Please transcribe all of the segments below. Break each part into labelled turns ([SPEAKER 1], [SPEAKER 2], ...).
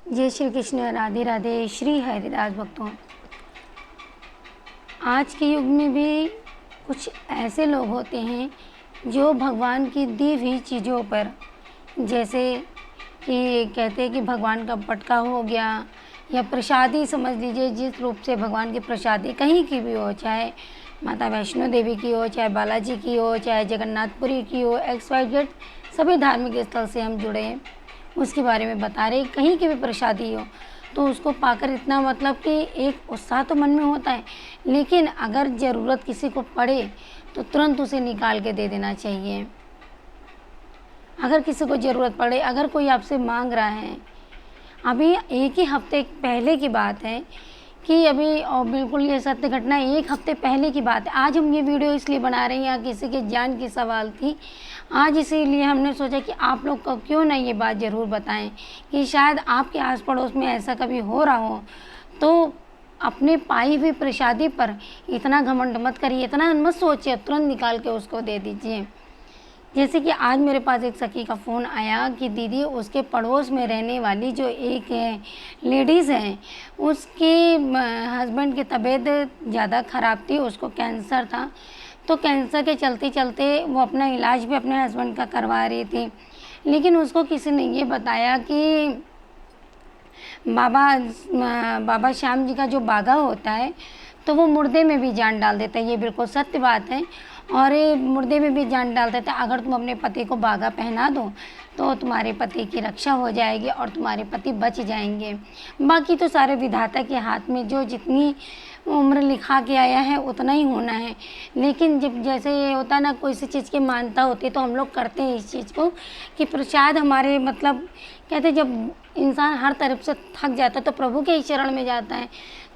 [SPEAKER 1] जय श्री कृष्ण, राधे राधे। श्री हरिदास भक्तों, आज के युग में भी कुछ ऐसे लोग होते हैं जो भगवान की दी हुई चीज़ों पर, जैसे कि कहते हैं कि भगवान का पटका हो गया या प्रसादी समझ लीजिए, जिस रूप से भगवान की प्रसादी कहीं की भी हो, चाहे माता वैष्णो देवी की हो, चाहे बालाजी की हो, चाहे जगन्नाथपुरी की हो, XYZ सभी धार्मिक स्थल से हम जुड़े हैं, उसके बारे में बता रहे। कहीं की भी प्रसादी हो तो उसको पाकर इतना मतलब कि एक उत्साह तो मन में होता है, लेकिन अगर ज़रूरत किसी को पड़े तो तुरंत उसे निकाल के दे देना चाहिए। अगर किसी को ज़रूरत पड़े, अगर कोई आपसे मांग रहा है, अभी एक ही हफ्ते पहले की बात है कि अभी, और बिल्कुल ये सत्य घटना, एक हफ्ते पहले की बात है। आज हम ये वीडियो इसलिए बना रहे हैं, यहाँ किसी के जान की सवाल थी आज, इसीलिए हमने सोचा कि आप लोग को क्यों ना ये बात ज़रूर बताएं कि शायद आपके आस पड़ोस में ऐसा कभी हो रहा हो। तो अपने पाई हुई प्रसादी पर इतना घमंड मत करिए, इतना मत सोचिए, तुरंत निकाल के उसको दे दीजिए। जैसे कि आज मेरे पास एक सखी का फ़ोन आया कि दीदी, उसके पड़ोस में रहने वाली जो एक लेडीज़ है, उसके हस्बैंड की तबीयत ज़्यादा ख़राब थी, उसको कैंसर था। तो कैंसर के चलते चलते वो अपना इलाज भी अपने हस्बैंड का करवा रही थी, लेकिन उसको किसी ने ये बताया कि बाबा श्याम जी का जो बागा होता है तो वो मुर्दे में भी जान डाल देता है। ये बिल्कुल सत्य बात है, और ये मुर्दे में भी जान डाल देता है। अगर तुम अपने पति को बागा पहना दो तो तुम्हारे पति की रक्षा हो जाएगी और तुम्हारे पति बच जाएंगे। बाकी तो सारे विधाता के हाथ में, जो जितनी उम्र लिखा के आया है उतना ही होना है। लेकिन जब जैसे ये होता है ना, कोई सी चीज़ की मानता होती है तो हम लोग करते हैं इस चीज़ को कि प्रसाद हमारे, मतलब कहते जब इंसान हर तरफ से थक जाता है तो प्रभु के ही चरण में जाता है।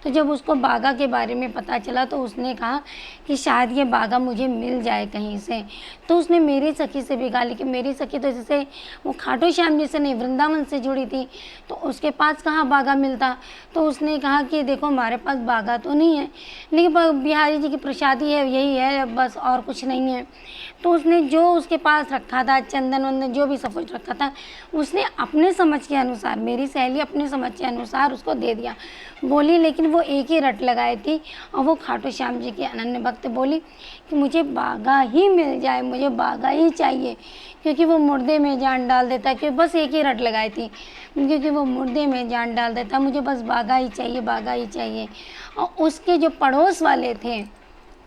[SPEAKER 1] तो जब उसको बागा के बारे में पता चला तो उसने कहा कि शायद ये बागा मुझे मिल जाए कहीं से। तो उसने मेरी सखी से भी कहा, लेकिन मेरी सखी तो जैसे वो खाटू श्याम जी से नहीं, वृंदावन से जुड़ी थी, तो उसके पास कहाँ बागा मिलता। तो उसने कहा कि देखो, हमारे पास बागा तो नहीं है, लेकिन बिहारी जी की प्रसादी है, यही है बस, और कुछ नहीं है। तो उसने जो उसके पास रखा था, चंदन वंदन जो भी सब कुछ रखा था, उसने अपने समझ के अनुसार, मेरी सहेली अपने समझ के अनुसार उसको दे दिया। बोली, लेकिन वो एक ही रट लगाई थी, और वो खाटू श्याम जी की अनन्य भक्त बोली कि मुझे बागा ही मिल जाए, मुझे बागा ही चाहिए, क्योंकि वो मुर्दे में जान डाल देता। कि बस एक ही रट लगाई थी, क्योंकि वो मुर्दे में जान डाल देता, मुझे बस बागा ही चाहिए, बागा ही चाहिए। और उसके जो पड़ोस वाले थे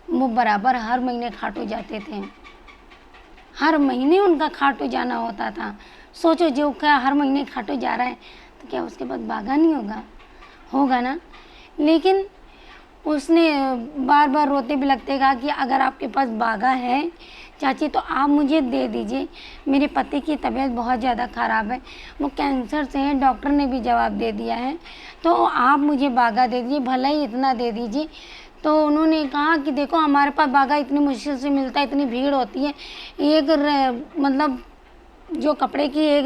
[SPEAKER 1] वो बराबर हर महीने खाटू जाते थे, हर महीने उनका खाटू जाना होता था। सोचो, जो क्या हर महीने खाटू जा रहा है तो क्या उसके पास बागा नहीं होगा? होगा ना। लेकिन उसने बार बार रोते बिलखते कहा कि अगर आपके पास बागा है चाची तो आप मुझे दे दीजिए, मेरे पति की तबीयत बहुत ज़्यादा ख़राब है, वो कैंसर से है, डॉक्टर ने भी जवाब दे दिया है, तो आप मुझे बागा दे दीजिए, भला ही इतना दे दीजिए। तो उन्होंने कहा कि देखो, हमारे पास बागा इतनी मुश्किल से मिलता है, इतनी भीड़ होती है, मतलब जो कपड़े की एक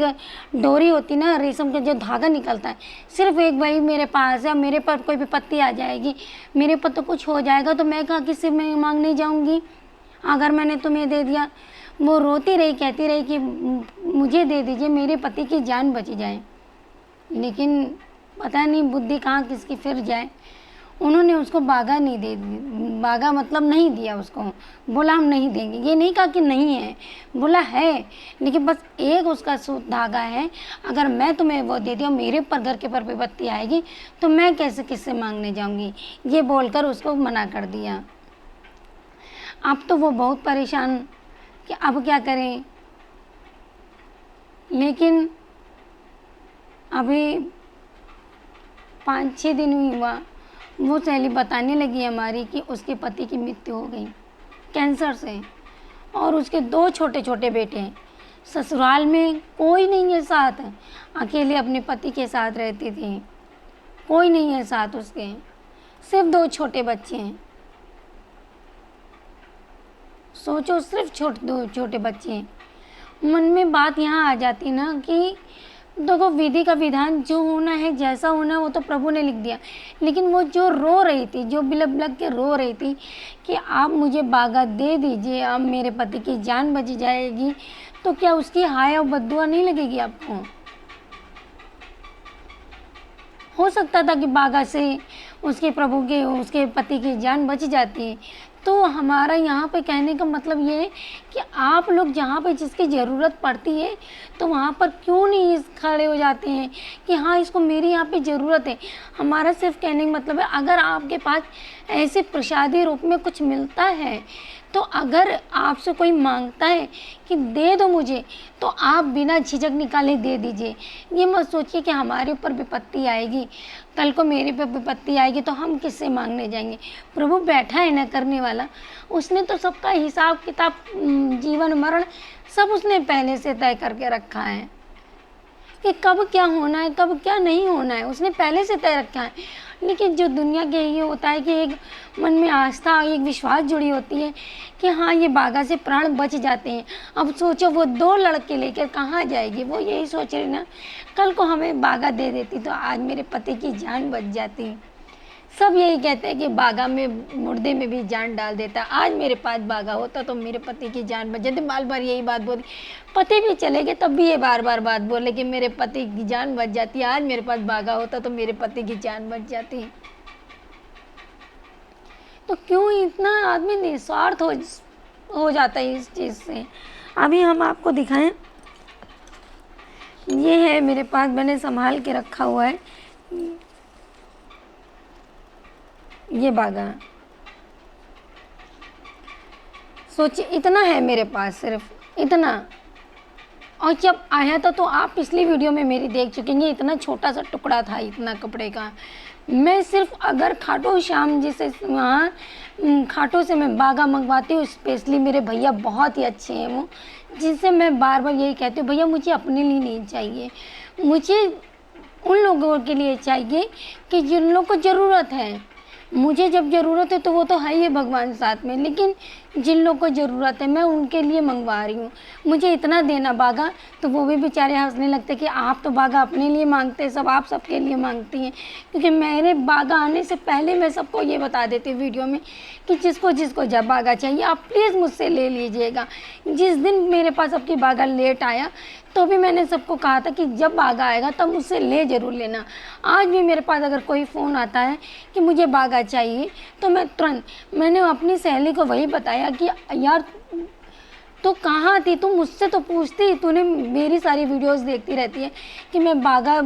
[SPEAKER 1] डोरी होती ना, रेशम का जो धागा निकलता है, सिर्फ एक वही मेरे पास है। मेरे पर कोई विपत्ति आ जाएगी, मेरे पर तो कुछ हो जाएगा, तो मैं कहा किससे मैं मांगने जाऊंगी अगर मैंने तुम्हें दे दिया। वो रोती रही, कहती रही कि मुझे दे दीजिए, मेरे पति की जान बच जाए। लेकिन पता नहीं बुद्धि कहाँ किसकी फिर जाए, उन्होंने उसको बागा नहीं दे, बागा मतलब नहीं दिया उसको। बोला हम नहीं देंगे, ये नहीं कहा कि नहीं है, बोला है, लेकिन बस एक उसका सूत धागा है, अगर मैं तुम्हें वो दे दिया, मेरे पर घर के पर विपत्ति आएगी तो मैं कैसे किससे मांगने जाऊंगी, ये बोलकर उसको मना कर दिया। अब तो वो बहुत परेशान कि अब क्या करें। लेकिन अभी 5-6 दिन हुआ, वो सहेली बताने लगी हमारी कि उसके पति की मृत्यु हो गई कैंसर से, और उसके 2 छोटे छोटे बेटे हैं। ससुराल में कोई नहीं है साथ, अकेले अपने पति के साथ रहती थी, कोई नहीं है साथ उसके, सिर्फ 2 छोटे बच्चे हैं। सोचो, सिर्फ 2 छोटे बच्चे हैं। मन में बात यहाँ आ जाती ना कि देखो, विधि का विधान जो होना है, जैसा होना है, वो तो प्रभु ने लिख दिया। लेकिन वो जो रो रही थी, जो बिलख बिलख के रो रही थी कि आप मुझे बागा दे दीजिए, अब मेरे पति की जान बच जाएगी, तो क्या उसकी हाय और बद्दुआ नहीं लगेगी आपको? हो सकता था कि बागा से उसके पति की जान बच जाती। तो हमारा यहाँ पे कहने का मतलब ये है कि आप लोग जहाँ पे जिसकी ज़रूरत पड़ती है तो वहाँ पर क्यों नहीं खड़े हो जाते हैं कि हाँ, इसको मेरी यहाँ पे ज़रूरत है। हमारा सिर्फ कहने का मतलब है, अगर आपके पास ऐसे प्रसादी रूप में कुछ मिलता है, तो अगर आपसे कोई मांगता है कि दे दो मुझे, तो आप बिना झिझक निकाले दे दीजिए। ये मत सोचिए कि हमारे ऊपर विपत्ति आएगी, कल को मेरे पे विपत्ति आएगी तो हम किससे मांगने जाएंगे। प्रभु बैठा है ना करने वाला, उसने तो सबका हिसाब किताब, जीवन मरण सब उसने पहले से तय करके रखा है कि कब क्या होना है, कब क्या नहीं होना है, उसने पहले से तय रखा है। लेकिन जो दुनिया के ये होता है कि एक मन में आस्था, एक विश्वास जुड़ी होती है कि हाँ, ये बागा से प्राण बच जाते हैं। अब सोचो वो 2 लड़के लेकर कहाँ जाएगी, वो यही सोच रही ना, कल को हमें बागा दे देती तो आज मेरे पति की जान बच जाती। सब यही कहते हैं कि बागा में, मुर्दे में भी जान डाल देता। आज मेरे पास बागा होता तो मेरे पति की जान बच जाती। बार बार यही बात बोली, पति भी चले गए तब भी ये बार बार बात बोले कि मेरे पति की जान बच जाती। आज मेरे पास बागा होता तो मेरे पति की जान बच जाती। तो क्यों इतना आदमी निस्वार्थ हो जाता है इस चीज़ से। अभी हम आपको दिखाएं, ये है मेरे पास, मैंने संभाल के रखा हुआ है ये बागा। सोचिए इतना है मेरे पास, सिर्फ इतना। और जब आया था तो आप पिछली वीडियो में मेरी देख चुकेंगे, इतना छोटा सा टुकड़ा था, इतना कपड़े का। मैं सिर्फ अगर खाटू श्याम जी से, वहाँ खाटू से मैं बागा मंगवाती हूँ स्पेशली। मेरे भैया बहुत ही अच्छे हैं वो, जिनसे मैं बार बार यही कहती हूँ, भैया मुझे अपने लिए नहीं चाहिए, मुझे उन लोगों के लिए चाहिए कि जिन लोगों को ज़रूरत है। मुझे जब ज़रूरत है तो वो तो है ही भगवान साथ में, लेकिन जिन लोगों को ज़रूरत है मैं उनके लिए मंगवा रही हूँ। मुझे इतना देना बागा। तो वो भी बेचारे हंसने लगते कि आप तो बागा अपने लिए मांगते हैं, सब आप सबके लिए मांगती हैं। क्योंकि मेरे बागा आने से पहले मैं सबको ये बता देती हूँ वीडियो में कि जिसको जिसको जब बागा चाहिए आप प्लीज़ मुझसे ले लीजिएगा। जिस दिन मेरे पास आपकी बागा लेट आया तो भी मैंने सबको कहा था कि जब बागा आएगा तब मुझसे ले ज़रूर लेना। आज भी मेरे पास अगर कोई फ़ोन आता है कि मुझे बागा चाहिए तो मैं तुरंत, मैंने अपनी सहेली को वही बताया कि यार तो कहाँ थी, तुम मुझसे तो पूछती, तूने मेरी सारी वीडियोस देखती रहती है कि मैं बागा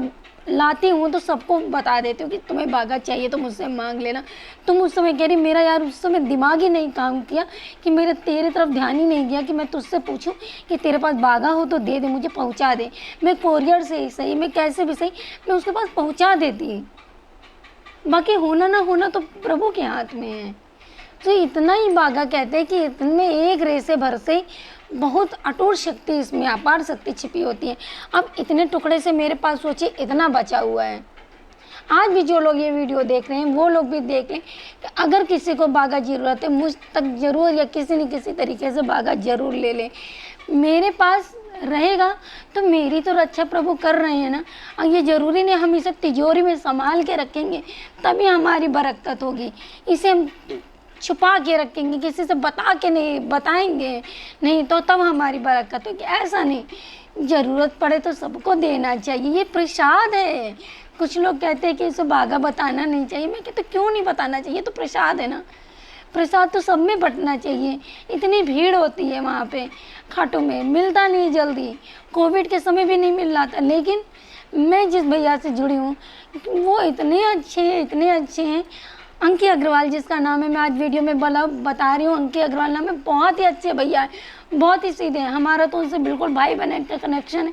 [SPEAKER 1] लाती हूँ तो सबको बता देती हूँ कि तुम्हें बागा चाहिए तो मुझसे मांग लेना। तुम उस समय कह रही, मेरा यार उस समय दिमाग ही नहीं काम किया कि मेरे तेरे तरफ ध्यान ही नहीं गया कि मैं तुझसे पूछूं कि तेरे पास बागा हो तो दे दे, मुझे पहुँचा दे। मैं कोरियर से ही सही, मैं कैसे भी सही, मैं उसके पास पहुँचा देती। बाकी होना ना होना तो प्रभु के हाथ में है। तो इतना ही बागा कहते हैं कि इतने एक रेसे भर से बहुत अटूट शक्ति, इसमें अपार शक्ति छिपी होती है। अब इतने टुकड़े से मेरे पास सोचिए इतना बचा हुआ है। आज भी जो लोग ये वीडियो देख रहे हैं वो लोग भी देख लें कि अगर किसी को बागा ज़रूरत है, मुझ तक ज़रूर या किसी न किसी तरीके से बागा ज़रूर ले लें। मेरे पास रहेगा तो मेरी तो रक्षा प्रभु कर रहे हैं ना। और ये ज़रूरी नहीं हम इसे तिजोरी में संभाल के रखेंगे तभी हमारी बरकत होगी। इसे हम छुपा के रखेंगे, किसी से बता के नहीं बताएंगे नहीं तो तब हमारी बरकत होगी, ऐसा नहीं। ज़रूरत पड़े तो सबको देना चाहिए, ये प्रसाद है। कुछ लोग कहते हैं कि इसे बागा बताना नहीं चाहिए, मैं कहती क्यों नहीं बताना चाहिए, तो प्रसाद है ना। प्रसाद तो सब में बंटना चाहिए। इतनी भीड़ होती है वहाँ पे खाटू में, मिलता नहीं जल्दी, कोविड के समय भी नहीं मिल रहा था। लेकिन मैं जिस भैया से जुड़ी हूँ वो इतने अच्छे हैं। अंकी अग्रवाल जिसका नाम है, मैं आज वीडियो में बता रही हूँ, अंकी अग्रवाल नाम है, बहुत ही अच्छे भैया है, बहुत ही सीधे हैं। हमारा तो उनसे बिल्कुल भाई बहन का कनेक्शन है,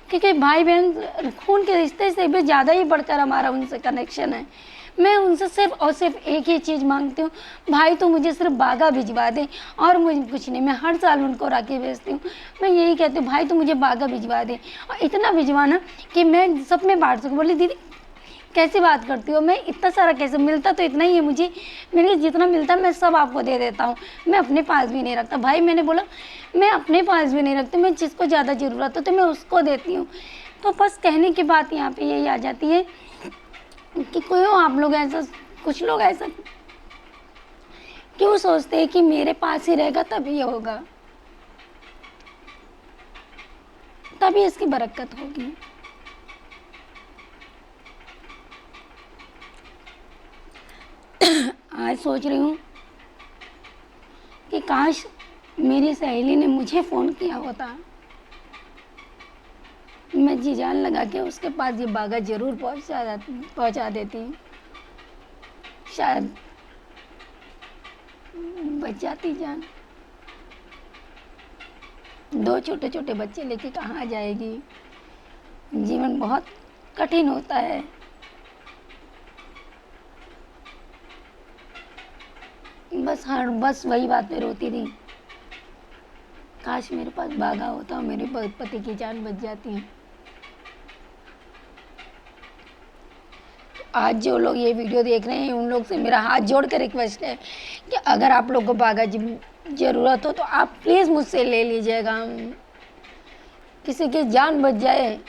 [SPEAKER 1] क्योंकि भाई बहन खून के रिश्ते से भी ज़्यादा ही बढ़कर हमारा उनसे कनेक्शन है। मैं उनसे सिर्फ और सिर्फ एक ही चीज़ मांगती हूँ, भाई तो मुझे सिर्फ बागा भिजवा दे और मुझे कुछ नहीं। मैं हर साल उनको राखी भेजती हूँ, मैं यही कहती हूँ भाई तो मुझे बागा भिजवा दे, और इतना भिजवाना कि मैं सब में बांट सकूँ। बोली दीदी कैसी बात करती हो, मैं इतना सारा कैसे, मिलता तो इतना ही है मुझे, मेरे जितना मिलता है मैं सब आपको दे देता हूँ, मैं अपने पास भी नहीं रखता। भाई मैंने बोला मैं अपने पास भी नहीं रखती, मैं जिसको ज़्यादा ज़रूरत हो तो मैं उसको देती हूँ। तो बस कहने की बात यहाँ पे यही आ जाती है कि कोई हो आप लोग ऐसा, कुछ लोग ऐसा क्यों सोचते हैं कि मेरे पास ही रहेगा तभी होगा, तभी इसकी बरकत होगी। आज सोच रही हूँ कि काश मेरी सहेली ने मुझे फ़ोन किया होता, मैं जी जान लगा के उसके पास ये बागा ज़रूर पहुँचा देती, शायद बच जाती जान। 2 छोटे-छोटे बच्चे लेके कहाँ जाएगी? जीवन बहुत कठिन होता है। बस वही बात पे रोती थी, काश मेरे पास बागा होता और मेरे पति की जान बच जाती। आज जो लोग ये वीडियो देख रहे हैं उन लोग से मेरा हाथ जोड़ कर रिक्वेस्ट है कि अगर आप लोग को बागा ज़रूरत हो तो आप प्लीज़ मुझसे ले लीजिएगा। किसी की जान बच जाए,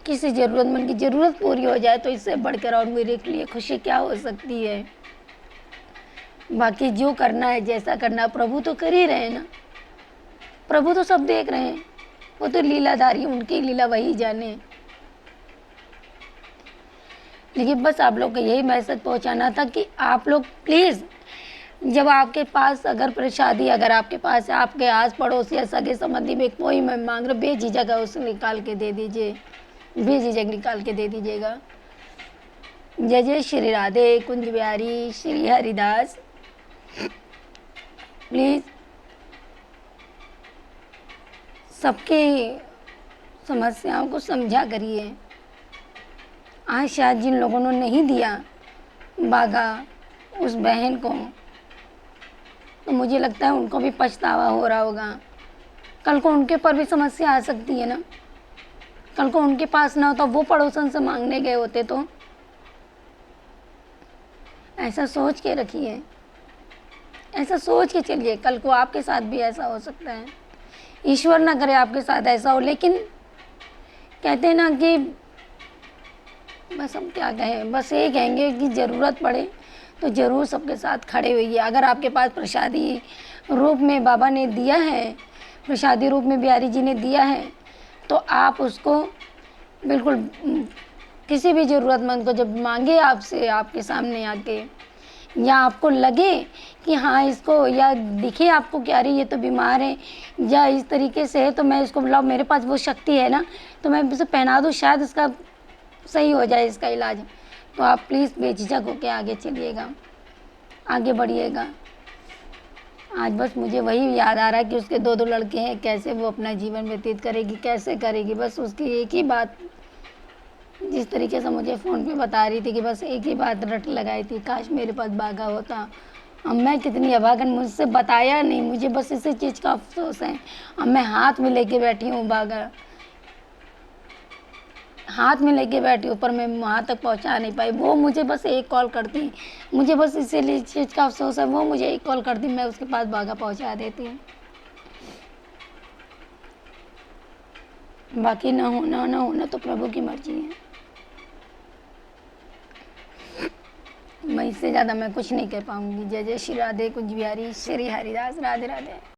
[SPEAKER 1] किसी ज़रूरतमंद की ज़रूरत पूरी हो जाए तो इससे बढ़कर और मेरे लिए खुशी क्या हो सकती है। बाकी जो करना है, जैसा करना है, प्रभु तो कर ही रहे हैं ना। प्रभु तो सब देख रहे हैं, वो तो लीलाधारी, उनकी लीला वही जाने। लेकिन बस आप लोग को यही मैसेज पहुंचाना था कि आप लोग प्लीज़, जब आपके पास अगर प्रसादी अगर आपके पास है, आपके आस पड़ोस या सगे संबंधी में कोई मैं मांग रहा, बेझिझक है उसे निकाल के दे दीजिए, बेझिझक निकाल के दे दीजिएगा। जय जय श्री राधे कुंज बिहारी श्री हरिदास। प्लीज़ सबकी समस्याओं को समझा करिए। आज शायद जिन लोगों ने नहीं दिया बागा उस बहन को, तो मुझे लगता है उनको भी पछतावा हो रहा होगा। कल को उनके पर भी समस्या आ सकती है ना। कल को उनके पास ना हो तो वो पड़ोसन से मांगने गए होते तो। ऐसा सोच के रखिए, ऐसा सोच के चलिए, कल को आपके साथ भी ऐसा हो सकता है। ईश्वर ना करे आपके साथ ऐसा हो, लेकिन कहते हैं ना कि बस हम क्या कहें, बस ये कहेंगे कि ज़रूरत पड़े तो ज़रूर सबके साथ खड़े होइए। अगर आपके पास प्रसादी रूप में बाबा ने दिया है, प्रसादी रूप में बिहारी जी ने दिया है, तो आप उसको बिल्कुल किसी भी ज़रूरतमंद को जब मांगे आपसे, आपके सामने आके, या आपको लगे कि हाँ इसको, या दिखे आपको कि अरे ये तो बीमार है या इस तरीके से है, तो मैं इसको बुलाऊँ, मेरे पास वो शक्ति है ना, तो मैं इसे पहना दूँ, शायद इसका सही हो जाए इसका इलाज। तो आप प्लीज़ बेझिझक होकर आगे चलिएगा, आगे बढ़िएगा। आज बस मुझे वही याद आ रहा है कि उसके 2-2 लड़के हैं, कैसे वो अपना जीवन व्यतीत करेगी, कैसे करेगी। बस उसकी एक ही बात, जिस तरीके से मुझे फ़ोन पे बता रही थी कि बस एक ही बात रट लगाई थी, काश मेरे पास बागा होता। अब मैं कितनी अभागन, मुझसे बताया नहीं, मुझे बस इसी चीज़ का अफसोस है। अब मैं हाथ में लेके बैठी हूँ बागा, हाथ में लेके बैठी हूँ, पर मैं वहाँ तक पहुँचा नहीं पाई। वो मुझे बस एक कॉल करती, मुझे बस इसीलिए चीज़ का अफसोस है, वो मुझे एक कॉल करती, मैं उसके पास बागा पहुँचा देती। बाकी ना होना तो प्रभु की मर्जी है। मैं इससे ज़्यादा मैं कुछ नहीं कह पाऊँगी। जय जय श्री राधे कुंज बिहारी श्री हरिदास। राधे राधे।